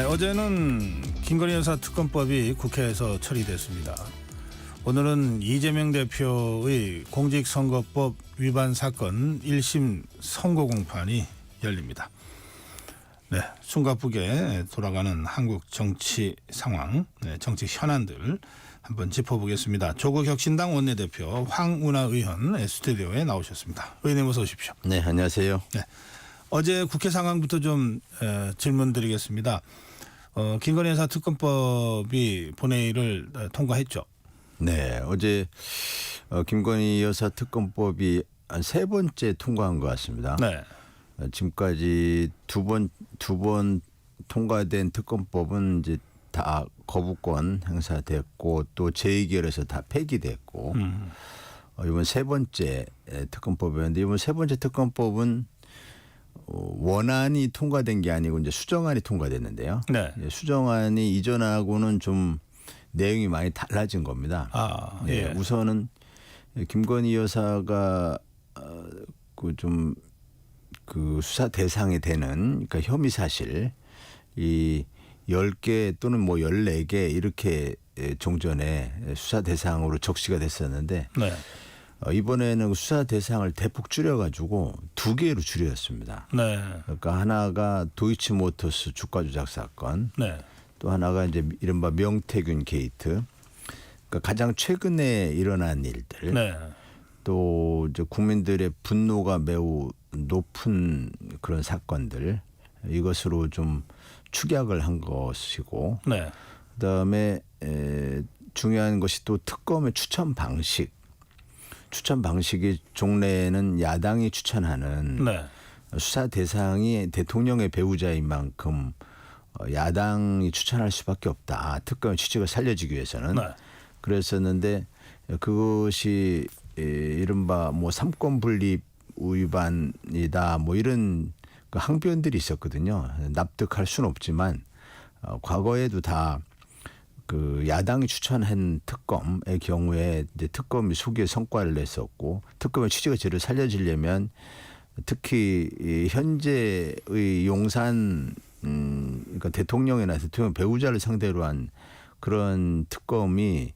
네, 어제는 김건희 여사 특검법이 국회에서 처리됐습니다. 오늘은 이재명 대표의 공직선거법 위반 사건 1심 선고 공판이 열립니다. 네, 숨가쁘게 돌아가는 한국 정치 상황, 정치 현안들 한번 짚어보겠습니다. 조국혁신당 원내대표 황운하 의원 스튜디오에 나오셨습니다. 의원님 어서 오십시오. 네, 안녕하세요. 네, 어제 국회 상황부터 좀 질문드리겠습니다. 김건희 여사 특검법이 본회의를 통과했죠. 네, 어제 김건희 여사 특검법이 한 3번째 통과한 것 같습니다. 네. 지금까지 두 번 통과된 특검법은 이제 다 거부권 행사됐고 또 재의결에서 다 폐기됐고 이번 3번째 특검법이었는데 이번 3번째 특검법은 원안이 통과된 게 아니고 이제 수정안이 통과됐는데요. 네. 수정안이 이전하고는 좀 내용이 많이 달라진 겁니다. 아, 예. 예. 우선은 김건희 여사가 그 수사 대상이 되는 그러니까 혐의 사실 이 10개 또는 뭐 14개 이렇게 종전에 수사 대상으로 적시가 됐었는데 네. 이번에는 수사 대상을 대폭 줄여가지고 2개로 줄였습니다. 네. 그러니까 하나가 도이치모터스 주가 조작 사건, 네. 또 하나가 이제 이른바 명태균 게이트, 그러니까 가장 최근에 일어난 일들, 네. 또 이제 국민들의 분노가 매우 높은 그런 사건들 이것으로 좀 축약을 한 것이고, 네. 그다음에 중요한 것이 또 특검의 추천 방식이 종래에는 야당이 추천하는 네. 수사 대상이 대통령의 배우자인 만큼 야당이 추천할 수밖에 없다. 특검의 취지가 살려지기 위해서는. 네. 그랬었는데 그것이 이른바 뭐 삼권 분립 위반이다 뭐 이런 그 항변들이 있었거든요. 납득할 수는 없지만 과거에도 다 그 야당이 추천한 특검의 경우에 이제 특검이 소기의 성과를 냈었고 특검의 취지가 제대로 살려지려면 특히 이 현재의 용산 그러니까 대통령이나 대통령 배우자를 상대로 한 그런 특검이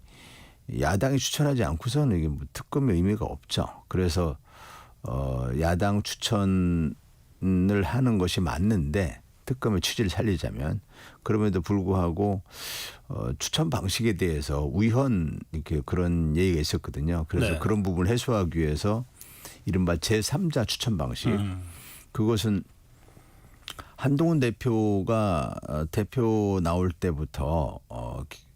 야당이 추천하지 않고서는 이게 뭐 특검의 의미가 없죠. 그래서 야당 추천을 하는 것이 맞는데 특검의 취지를 살리자면 그럼에도 불구하고 추천 방식에 대해서 위헌 이렇게 그런 얘기가 있었거든요. 그래서 네. 그런 부분을 해소하기 위해서 이른바 제3자 추천 방식 그것은 한동훈 대표가 대표 나올 때부터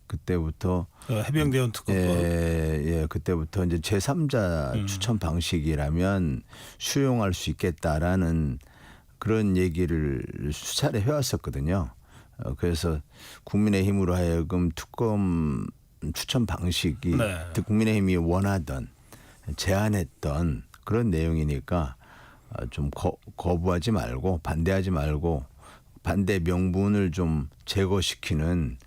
그때부터 해병대원 특검법. 예, 그때부터 이제 제3자 추천 방식이라면 수용할 수 있겠다라는 그런 얘기를 수차례 해왔었거든요. 그래서 국민의힘으로 하여금 특검 추천 방식이 네. 국민의힘이 원하던 제안했던 그런 내용이니까 좀 거부하지 말고 반대하지 말고 반대 명분을 좀 제거시키는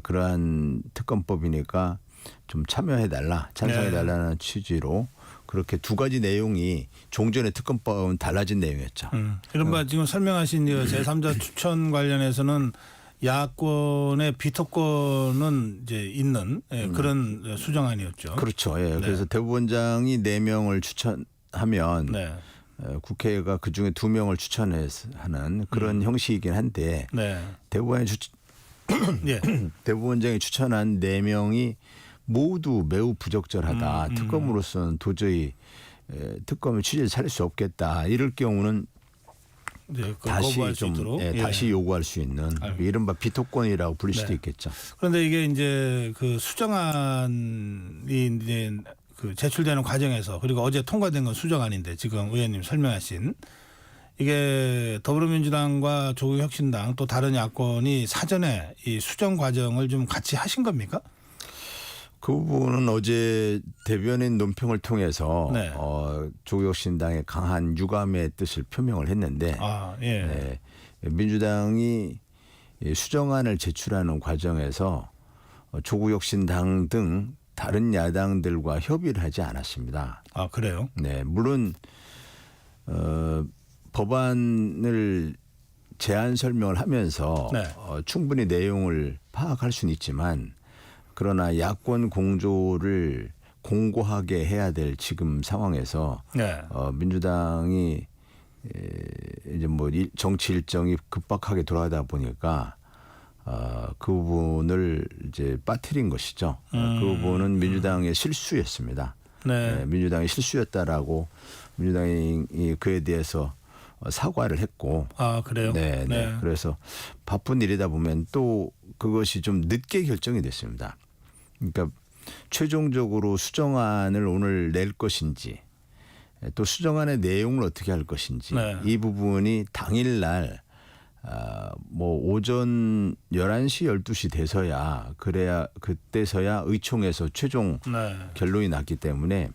그러한 특검법이니까 좀 참여해달라 찬성해달라는 취지로 그렇게 2가지 내용이 종전의 특검법은 달라진 내용이었죠. 이른바 지금 설명하신 제3자 추천 관련해서는 야권의 비토권은 이제 있는 그런 수정안이었죠. 그렇죠. 예. 네. 그래서 대법원장이 4명을 추천하면 네. 국회가 그중에 2명을 추천해서 하는 그런 형식이긴 한데 네. 예. 대법원장이 추천한 4명이 모두 매우 부적절하다. 특검으로서는 도저히 특검의 취지를 살릴 수 없겠다. 이럴 경우는 이제 다시 거부할 수 좀 있도록. 다시 요구할 수 있는 이른바 비토권이라고 부를 수도 네. 있겠죠. 그런데 이게 이제 그 수정안이 이제 그 제출되는 과정에서 그리고 어제 통과된 건 수정안인데 지금 의원님 설명하신 이게 더불어민주당과 조국혁신당 또 다른 야권이 사전에 이 수정 과정을 좀 같이 하신 겁니까? 그 부분은 어제 대변인 논평을 통해서 네. 조국혁신당의 강한 유감의 뜻을 표명을 했는데 예. 민주당이 수정안을 제출하는 과정에서 조국혁신당 등 다른 야당들과 협의를 하지 않았습니다. 아, 그래요? 네, 물론 법안을 제안 설명을 하면서 네. 충분히 내용을 파악할 수는 있지만 그러나 야권 공조를 공고하게 해야 될 지금 상황에서 네. 민주당이 이제 뭐 정치 일정이 급박하게 돌아가다 보니까 그 부분을 이제 빠뜨린 것이죠. 그 부분은 민주당의 실수였습니다. 네. 민주당의 실수였다라고 민주당이 그에 대해서 사과를 했고. 아, 그래요? 네, 네. 그래서 바쁜 일이다 보면 또 그것이 좀 늦게 결정이 됐습니다. 그러니까 최종적으로 수정안을 오늘 낼 것인지 또 수정안의 내용을 어떻게 할 것인지 네. 이 부분이 당일날 뭐 오전 11시 12시 돼서야 그래야 그때서야 의총에서 최종 네. 결론이 났기 때문에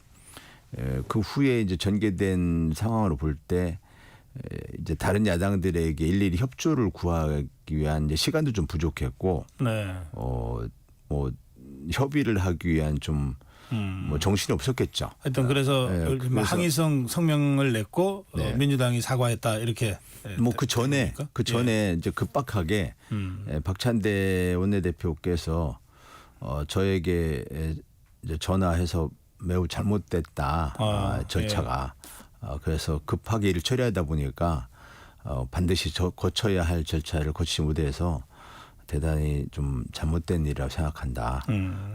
그 후에 이제 전개된 상황으로 볼 때 이제 다른 야당들에게 일일이 협조를 구하기 위한 이제 시간도 좀 부족했고 네. 뭐 협의를 하기 위한 좀 뭐 정신이 없었겠죠. 하여튼 그래서 네, 그래서 항의성 성명을 냈고 네. 민주당이 사과했다 이렇게. 뭐 그 전에 이제 급박하게 박찬대 원내대표께서 저에게 이제 전화해서 매우 잘못됐다 절차가 그래서 급하게 일을 처리하다 보니까 반드시 거쳐야 할 절차를 거치지 못해서 대단히 좀 잘못된 일이라고 생각한다.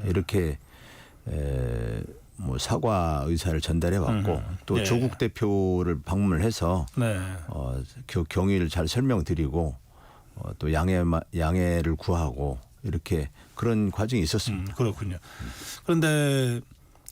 이렇게 뭐 사과 의사를 전달해 왔고 또 네. 조국 대표를 방문을 해서 네. 그 경위를 잘 설명드리고 또 양해를 구하고 이렇게 그런 과정이 있었습니다. 그렇군요. 그런데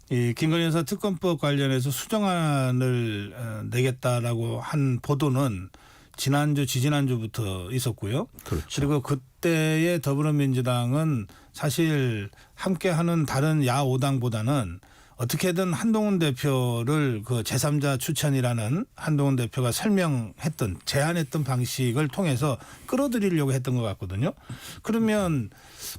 이 김건희 여사 특검법 관련해서 수정안을 내겠다라고 한 보도는 지난주 지지난주부터 있었고요. 그렇죠. 그리고 그때의 더불어민주당은 사실 함께하는 다른 야5당보다는 어떻게든 한동훈 대표를 그 제3자 추천이라는 한동훈 대표가 설명했던 제안했던 방식을 통해서 끌어들이려고 했던 것 같거든요. 그러면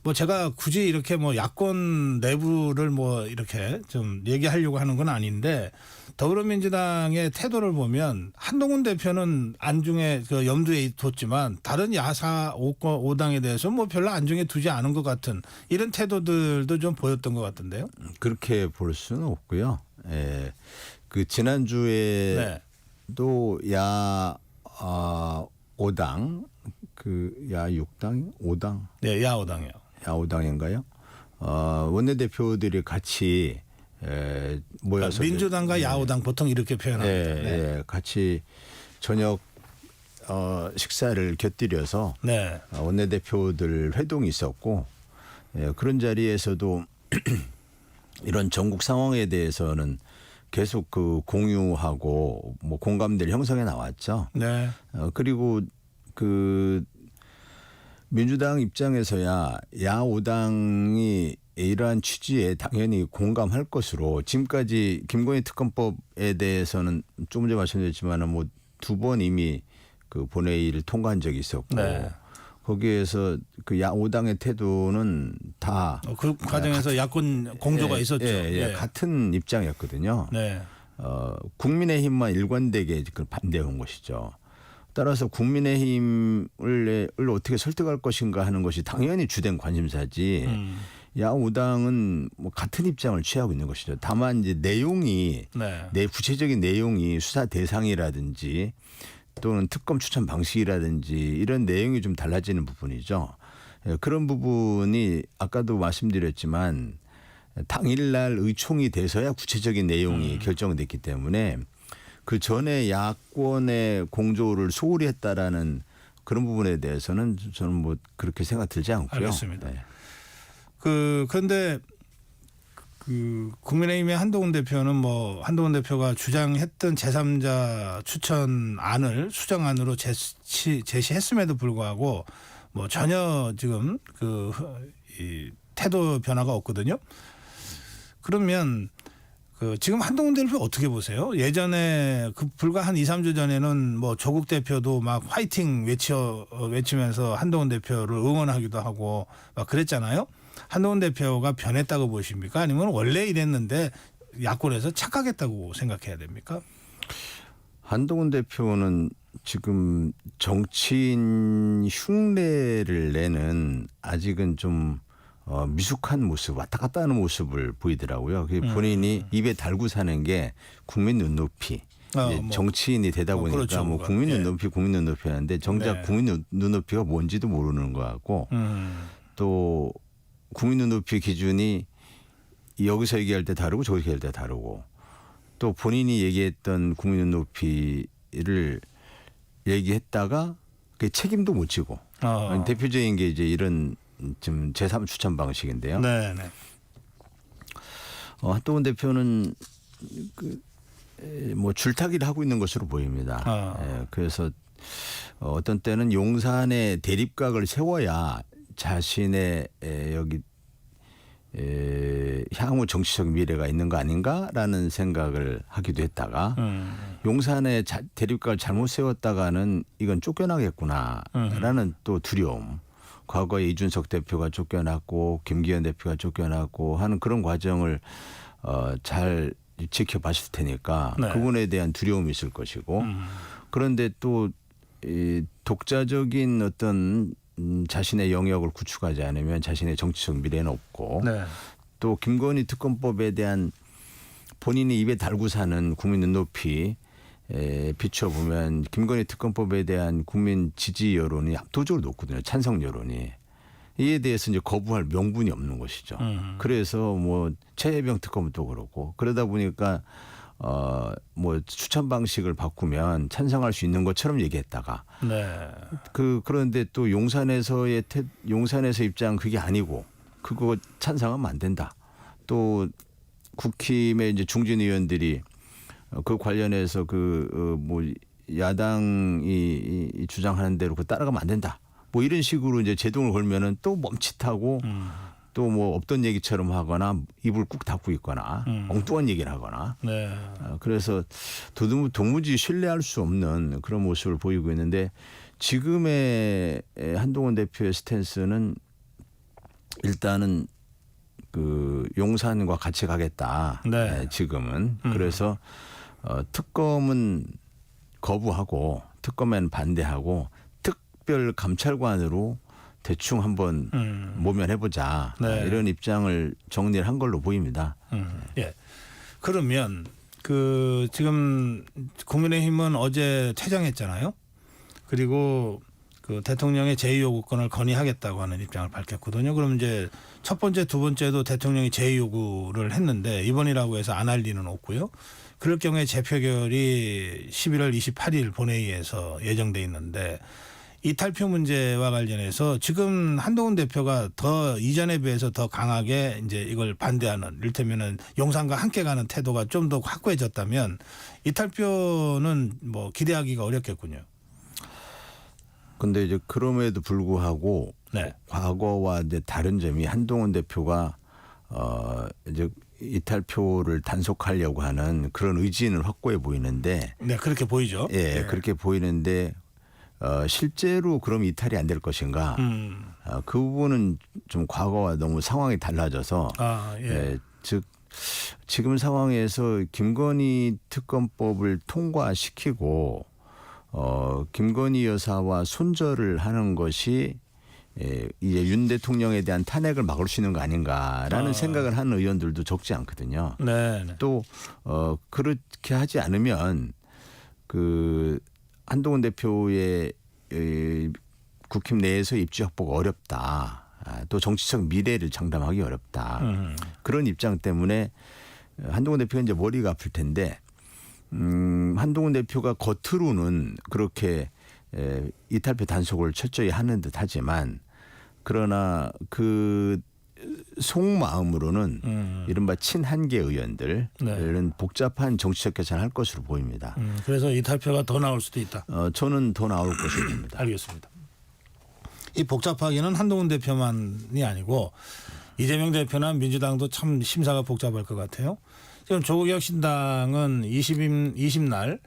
뭐 제가 굳이 이렇게 뭐 야권 내부를 뭐 이렇게 좀 얘기하려고 하는 건 아닌데 더불어민주당의 태도를 보면 한동훈 대표는 안중에 그 염두에 뒀지만 다른 야사 5당에 대해서 뭐 별로 안중에 두지 않은 것 같은 이런 태도들도 좀 보였던 것 같은데요. 그렇게 볼 수는 없고요. 그 지난주에도 야 5당 그 야 6당 5당 네, 야 5당이요. 야 5당인가요? 원내대표들이 같이 모여서 민주당과 야5당 보통 이렇게 표현합니다. 같이 저녁 식사를 곁들여서 네. 원내대표들 회동이 있었고 그런 자리에서도 이런 전국 상황에 대해서는 계속 그 공유하고 뭐 공감대를 형성해 나왔죠. 네. 그리고 그 민주당 입장에서야 야5당이 이러한 취지에 당연히 공감할 것으로 지금까지 김건희 특검법에 대해서는 조금 전에 말씀드렸지만 뭐 2번 이미 그 본회의를 통과한 적이 있었고 네. 거기에서 그 야5당의 태도는 다 그 과정에서 야권 공조가 있었죠. 네. 같은 입장이었거든요. 네. 국민의힘만 일관되게 반대한 것이죠. 따라서 국민의힘을 어떻게 설득할 것인가 하는 것이 당연히 주된 관심사지. 야5당은 뭐 같은 입장을 취하고 있는 것이죠. 다만 이제 내용이 네. 구체적인 내용이 수사 대상이라든지 또는 특검 추천 방식이라든지 이런 내용이 좀 달라지는 부분이죠. 그런 부분이 아까도 말씀드렸지만 당일날 의총이 돼서야 구체적인 내용이 결정됐기 때문에 그 전에 야권의 공조를 소홀히 했다라는 그런 부분에 대해서는 저는 뭐 그렇게 생각 들지 않고요. 알겠습니다. 네. 그런데 그 국민의힘의 한동훈 대표는 뭐 한동훈 대표가 주장했던 제3자 추천안을 수정안으로 제시했음에도 불구하고 뭐 전혀 지금 이 태도 변화가 없거든요. 그러면 그 지금 한동훈 대표 어떻게 보세요? 예전에 그 불과 한 2, 3주 전에는 뭐 조국 대표도 막 화이팅 외치면서 한동훈 대표를 응원하기도 하고 막 그랬잖아요. 한동훈 대표가 변했다고 보십니까? 아니면 원래 이랬는데 야권에서 착각했다고 생각해야 됩니까? 한동훈 대표는 지금 정치인 흉내를 내는 아직은 좀 미숙한 모습, 왔다 갔다 하는 모습을 보이더라고요. 본인이 입에 달고 사는 게 국민 눈높이. 이제 뭐, 정치인이 되다 보니까 그렇죠, 뭐 그거. 국민 예. 눈높이, 국민 눈높이 하는데 정작 네. 국민 눈높이가 뭔지도 모르는 것 같고 또 국민 눈높이 기준이 여기서 얘기할 때 다르고 저기서 얘기할 때 다르고 또 본인이 얘기했던 국민 눈높이를 얘기했다가 그 책임도 못 지고 대표적인 게 이제 이런 좀 제3 추천 방식인데요. 네, 네. 한동훈 대표는 뭐 줄타기를 하고 있는 것으로 보입니다. 예, 그래서 어떤 때는 용산에 대립각을 세워야 자신의 여기 향후 정치적 미래가 있는 거 아닌가라는 생각을 하기도 했다가 용산에 대립각을 잘못 세웠다가는 이건 쫓겨나겠구나라는 또 두려움. 과거에 이준석 대표가 쫓겨났고 김기현 대표가 쫓겨났고 하는 그런 과정을 잘 지켜봤을 테니까 네. 그분에 대한 두려움이 있을 것이고 그런데 또 이 독자적인 어떤 자신의 영역을 구축하지 않으면 자신의 정치적 미래는 없고 네. 또 김건희 특검법에 대한 본인이 입에 달고 사는 국민 눈높이 비춰보면 김건희 특검법에 대한 국민 지지 여론이 압도적으로 높거든요. 찬성 여론이. 이에 대해서 이제 거부할 명분이 없는 것이죠. 그래서 뭐 최혜병 특검도 그렇고 그러다 보니까 뭐 추천 방식을 바꾸면 찬성할 수 있는 것처럼 얘기했다가 네. 그런데 또 용산에서 입장 그게 아니고 그거 찬성하면 안 된다. 또 국힘의 이제 중진 의원들이 그 관련해서 뭐 야당이 주장하는 대로 그 따라가면 안 된다. 뭐 이런 식으로 이제 제동을 걸면은 또 멈칫하고 또 뭐 없던 얘기처럼 하거나 입을 꾹 닫고 있거나 엉뚱한 얘기를 하거나 네. 그래서 도무지 신뢰할 수 없는 그런 모습을 보이고 있는데 지금의 한동훈 대표의 스탠스는 일단은 그 용산과 같이 가겠다. 네. 지금은 그래서 특검은 거부하고 특검에는 반대하고 특별 감찰관으로 대충 한번 모면해보자. 네. 이런 입장을 정리를 한 걸로 보입니다. 예. 그러면 지금 국민의힘은 어제 퇴장했잖아요. 그리고 그 대통령의 제2요구권을 건의하겠다고 하는 입장을 밝혔거든요. 그럼 이제 첫 번째, 두 번째도 대통령이 제2요구를 했는데 이번이라고 해서 안 할 리는 없고요. 그럴 경우에 재표결이 11월 28일 본회의에서 예정돼 있는데 이탈표 문제와 관련해서 지금 한동훈 대표가 더 이전에 비해서 더 강하게 이제 이걸 반대하는 이를테면은 용산과 함께 가는 태도가 좀 더 확고해졌다면 이탈표는 뭐 기대하기가 어렵겠군요. 근데 이제 그럼에도 불구하고 네. 과거와 이제 다른 점이 한동훈 대표가 이제 이탈표를 단속하려고 하는 그런 의지는 확고해 보이는데 네, 그렇게 보이죠. 예, 네. 그렇게 보이는데 실제로 그럼 이탈이 안 될 것인가? 그 부분은 좀 과거와 너무 상황이 달라져서 예. 즉 지금 상황에서 김건희 특검법을 통과시키고 김건희 여사와 손절을 하는 것이 이제 윤 대통령에 대한 탄핵을 막을 수 있는 거 아닌가라는 생각을 하는 의원들도 적지 않거든요. 네. 또 그렇게 하지 않으면 그 한동훈 대표의 국힘 내에서 입지 확보가 어렵다. 또 정치적 미래를 장담하기 어렵다. 그런 입장 때문에 한동훈 대표가 이제 머리가 아플 텐데 한동훈 대표가 겉으로는 그렇게 이탈표 단속을 철저히 하는 듯 하지만 그러나 그 속마음으로는 이른바 친한계 의원들 이런 복잡한 정치적 계산을 할 것으로 보입니다. 그래서 이탈표가 더 나올 수도 있다. 저는 더 나올 것으로 봅니다. 알겠습니다. 이 복잡하기는 한동훈 대표만이 아니고 이재명 대표나 민주당도 참 심사가 복잡할 것 같아요. 지금 조국혁신당은 20날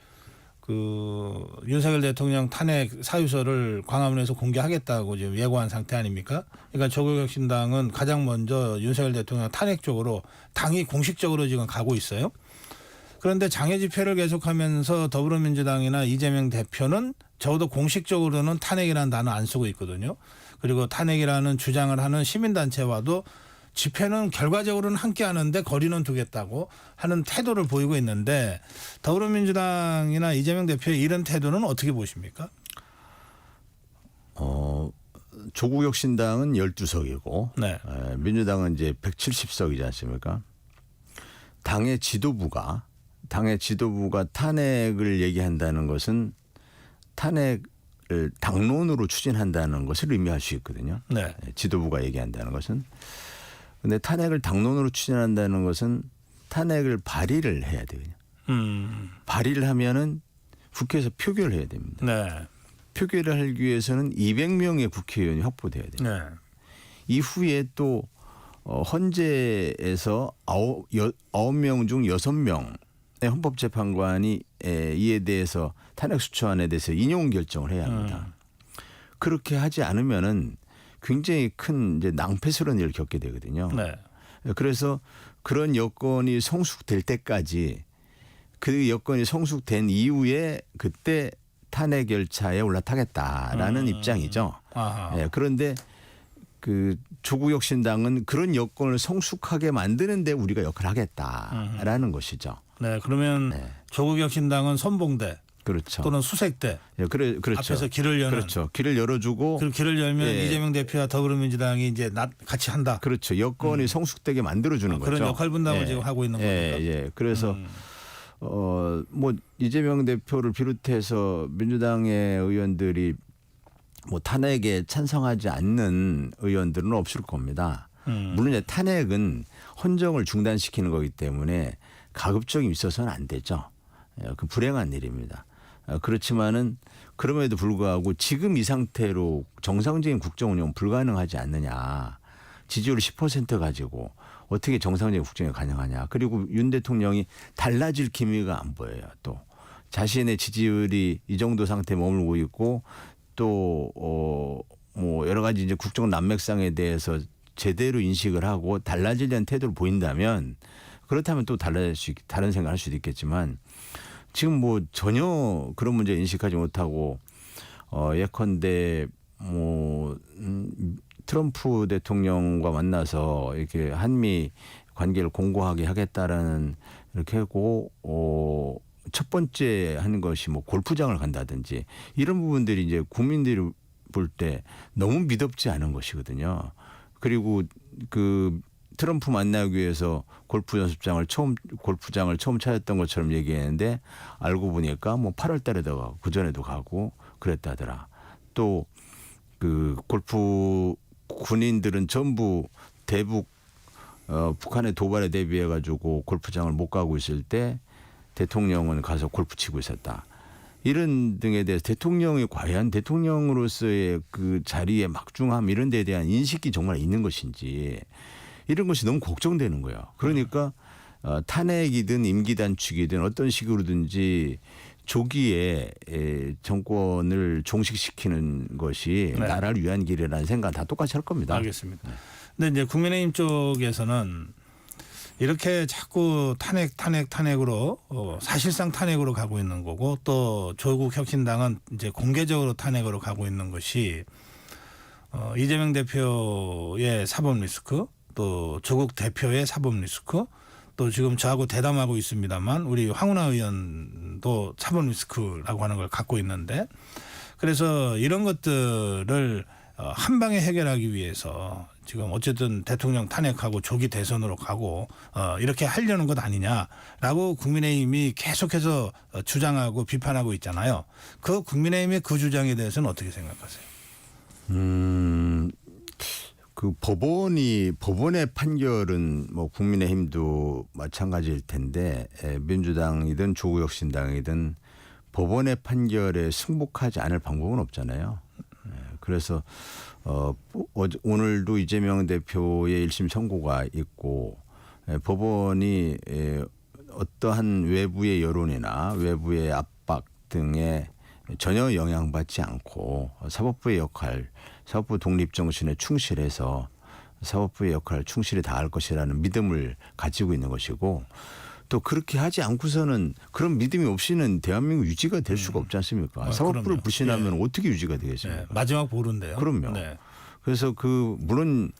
그 윤석열 대통령 탄핵 사유서를 광화문에서 공개하겠다고 지금 예고한 상태 아닙니까? 그러니까 조국혁신당은 가장 먼저 윤석열 대통령 탄핵 쪽으로 당이 공식적으로 지금 가고 있어요. 그런데 장애 집회를 계속하면서 더불어민주당이나 이재명 대표는 적어도 공식적으로는 탄핵이라는 단어 안 쓰고 있거든요. 그리고 탄핵이라는 주장을 하는 시민단체와도 집회는 결과적으로는 함께 하는데 거리는 두겠다고 하는 태도를 보이고 있는데 더불어민주당이나 이재명 대표의 이런 태도는 어떻게 보십니까? 조국혁신당은 12석이고 네. 민주당은 이제 170석이지 않습니까? 당의 지도부가 탄핵을 얘기한다는 것은 탄핵을 당론으로 추진한다는 것을 의미할 수 있거든요. 네. 지도부가 얘기한다는 것은. 그런데 탄핵을 당론으로 추진한다는 것은 탄핵을 발의를 해야 되거든요. 발의를 하면은 국회에서 표결을 해야 됩니다. 네. 표결을 하기 위해서는 200명의 국회의원이 확보돼야 돼요. 네. 이후에 또 헌재에서 9명 중 6명의 헌법재판관이 이에 대해서 탄핵소추안에 대해서 인용 결정을 해야 합니다. 그렇게 하지 않으면은 굉장히 큰 이제 낭패스러운 일을 겪게 되거든요. 네. 그래서 그런 여건이 성숙될 때까지 그 여건이 성숙된 이후에 그때 탄핵 열차에 올라타겠다라는 입장이죠. 예, 그런데 그 조국혁신당은 그런 여건을 성숙하게 만드는데 우리가 역할을 하겠다라는 것이죠. 네, 그러면 네. 조국혁신당은 선봉대 그렇죠. 또는 수색대 예, 그렇죠. 앞에서 길을 여는 그렇죠. 길을 열어주고 그 길을 열면 예. 이재명 대표와 더불어민주당이 이제 같이 한다. 그렇죠. 여건이 성숙되게 만들어주는 거죠. 그런 역할 분담을 예. 지금 하고 있는 겁니다. 예. 그래서 뭐 이재명 대표를 비롯해서 민주당의 의원들이 뭐 탄핵에 찬성하지 않는 의원들은 없을 겁니다. 물론 이제 탄핵은 헌정을 중단시키는 거기 때문에 가급적이 있어서는 안 되죠. 그 불행한 일입니다. 그렇지만은 그럼에도 불구하고 지금 이 상태로 정상적인 국정 운영 불가능하지 않느냐. 지지율 10% 가지고 어떻게 정상적인 국정이 가능하냐. 그리고 윤 대통령이 달라질 기미가 안 보여요. 또 자신의 지지율이 이 정도 상태에 머물고 있고 또 뭐 여러 가지 이제 국정 난맥상에 대해서 제대로 인식을 하고 달라지려는 태도를 보인다면 그렇다면 또 다른 생각을 할 수도 있겠지만 지금 뭐 전혀 그런 문제 인식하지 못하고 예컨대 뭐 트럼프 대통령과 만나서 이렇게 한미 관계를 공고하게 하겠다라는 이렇게 하고 첫 번째 하는 것이 뭐 골프장을 간다든지 이런 부분들이 이제 국민들이 볼 때 너무 미덥지 않은 것이거든요. 그리고 그 트럼프 만나기 위해서 골프 연습장을 골프장을 처음 찾았던 것처럼 얘기했는데 알고 보니까 뭐 8월 달에도 가고 그 전에도 가고 그랬다더라. 또 그 골프 군인들은 전부 대북 북한의 도발에 대비해 가지고 골프장을 못 가고 있을 때 대통령은 가서 골프 치고 있었다. 이런 등에 대해서 대통령이 과연 대통령으로서의 그 자리의 막중함 이런 데에 대한 인식이 정말 있는 것인지 이런 것이 너무 걱정되는 거예요. 그러니까 탄핵이든 임기 단축이든 어떤 식으로든지 조기에 정권을 종식시키는 것이 네. 나라를 위한 길이라는 생각 다 똑같이 할 겁니다. 알겠습니다. 근데 이제 국민의힘 쪽에서는 이렇게 자꾸 탄핵으로 사실상 탄핵으로 가고 있는 거고 또 조국혁신당은 이제 공개적으로 탄핵으로 가고 있는 것이 이재명 대표의 사법 리스크 또 조국 대표의 사법 리스크 또 지금 저하고 대담하고 있습니다만 우리 황운하 의원도 사법 리스크라고 하는 걸 갖고 있는데 그래서 이런 것들을 한 방에 해결하기 위해서 지금 어쨌든 대통령 탄핵하고 조기 대선으로 가고 이렇게 하려는 것 아니냐라고 국민의힘이 계속해서 주장하고 비판하고 있잖아요. 그 국민의힘의 그 주장에 대해서는 어떻게 생각하세요? 그 법원의 판결은 뭐 국민의힘도 마찬가지일 텐데 민주당이든 조국혁신당이든 법원의 판결에 승복하지 않을 방법은 없잖아요. 그래서 오늘도 이재명 대표의 1심 선고가 있고 법원이 어떠한 외부의 여론이나 외부의 압박 등에 전혀 영향받지 않고 사법부의 역할, 사법부 독립 정신에 충실해서 사법부의 역할을 충실히 다할 것이라는 믿음을 가지고 있는 것이고 또 그렇게 하지 않고서는 그런 믿음이 없이는 대한민국 유지가 될 수가 없지 않습니까? 사법부를 그럼요. 불신하면 어떻게 유지가 되겠습니까? 네, 마지막 보루인데요. 그럼요. 네. 그래서 물론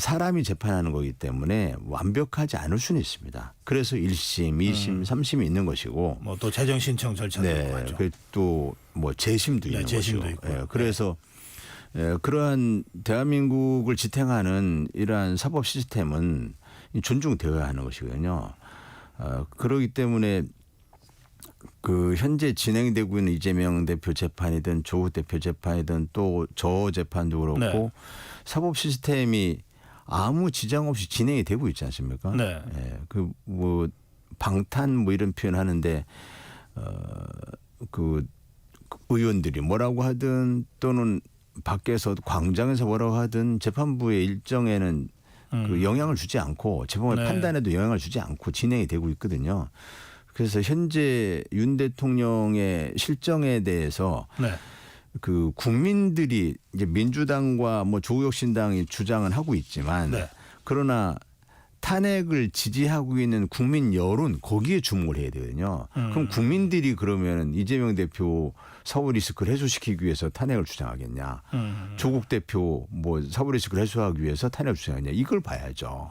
사람이 재판하는 거기 때문에 완벽하지 않을 수는 있습니다. 그래서 1심, 2심, 3심이 있는 것이고 뭐 또 재정 신청 절차도 있고 하죠. 또뭐 재심도 네, 있는 재심도 것이고. 있고요. 예, 그래서 그러한 대한민국을 지탱하는 이러한 사법 시스템은 존중되어야 하는 것이거든요. 그렇기 때문에 그 현재 진행되고 있는 이재명 대표 재판이든 조국 대표 재판이든 또 저 재판도 그렇고 네. 사법 시스템이 아무 지장 없이 진행이 되고 있지 않습니까? 네. 예, 그 뭐 방탄 뭐 이런 표현 하는데 그 의원들이 뭐라고 하든 또는 밖에서 광장에서 뭐라고 하든 재판부의 일정에는 그 영향을 주지 않고 재판부의 네. 판단에도 영향을 주지 않고 진행이 되고 있거든요. 그래서 현재 윤 대통령의 실정에 대해서 네. 그 국민들이 이제 민주당과 뭐 조국혁신당이 주장은 하고 있지만 네. 그러나 탄핵을 지지하고 있는 국민 여론 거기에 주목을 해야 되거든요. 그럼 국민들이 그러면 이재명 대표 사법 리스크를 해소시키기 위해서 탄핵을 주장하겠냐. 조국 대표 뭐 사법 리스크를 해소하기 위해서 탄핵을 주장하겠냐. 이걸 봐야죠.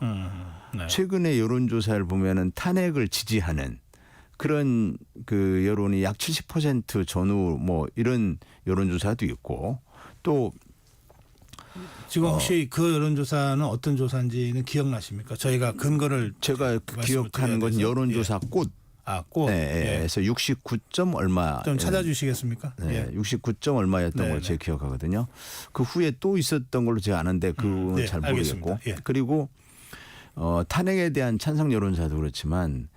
네. 최근에 여론조사를 보면은 탄핵을 지지하는 그런 그 여론이 약 70% 전후 뭐 이런 여론조사도 있고 또 지금 혹시 그 여론조사는 어떤 조사인지는 기억나십니까? 저희가 근거를 제가 기억하는 건 드려야 여론조사 꽃 꽃. 에서 69점 얼마 좀 찾아주시겠습니까? 네, 69점 얼마였던 네, 걸 제가 기억하거든요. 그 후에 또 있었던 걸로 제가 아는데 그건 네, 잘 모르겠고 알겠습니다. 예. 그리고 탄핵에 대한 찬성 여론조사도 그렇지만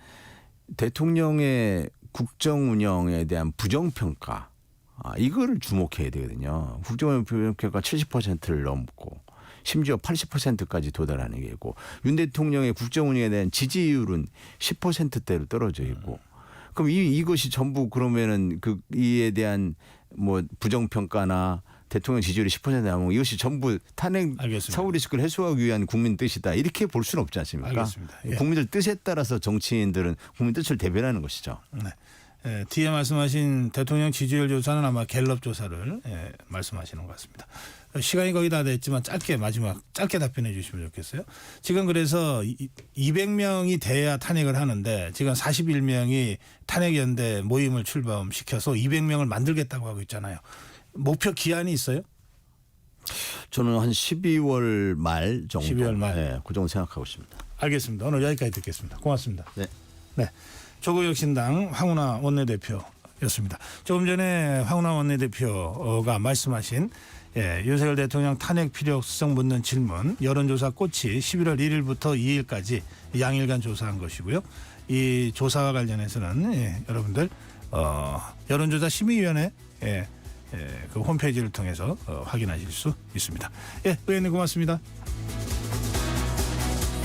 대통령의 국정 운영에 대한 부정평가 이거를 주목해야 되거든요. 국정 부정평가 70%를 넘고 심지어 80%까지 도달하는 게 있고 윤 대통령의 국정 운영에 대한 지지율은 10%대로 떨어져 있고 그럼 이것이 전부 그러면은 이에 대한 뭐 부정평가나 대통령 지지율이 10% 나오면 이것이 전부 탄핵 알겠습니다. 사후 리스크를 해소하기 위한 국민 뜻이다. 이렇게 볼 수는 없지 않습니까? 알겠습니다. 예. 국민들 뜻에 따라서 정치인들은 국민 뜻을 대변하는 것이죠. 네. 뒤에 말씀하신 대통령 지지율 조사는 아마 갤럽 조사를 말씀하시는 것 같습니다. 시간이 거의 다 됐지만 마지막 짧게 답변해 주시면 좋겠어요. 지금 그래서 200명이 돼야 탄핵을 하는데 지금 41명이 탄핵연대 모임을 출범시켜서 200명을 만들겠다고 하고 있잖아요. 목표 기한이 있어요? 저는 한 12월 말 정도. 12월 말. 네, 그 정도 생각하고 있습니다. 알겠습니다. 오늘 여기까지 듣겠습니다. 고맙습니다. 네. 네. 조국혁신당 황운하 원내대표였습니다. 조금 전에 황운하 원내대표가 말씀하신 윤석열 대통령 탄핵 필요성 묻는 질문 여론조사 꽃이 11월 1일부터 2일까지 양일간 조사한 것이고요. 이 조사와 관련해서는 여러분들 여론조사 심의위원회 그 홈페이지를 통해서 확인하실 수 있습니다. 의원님 고맙습니다.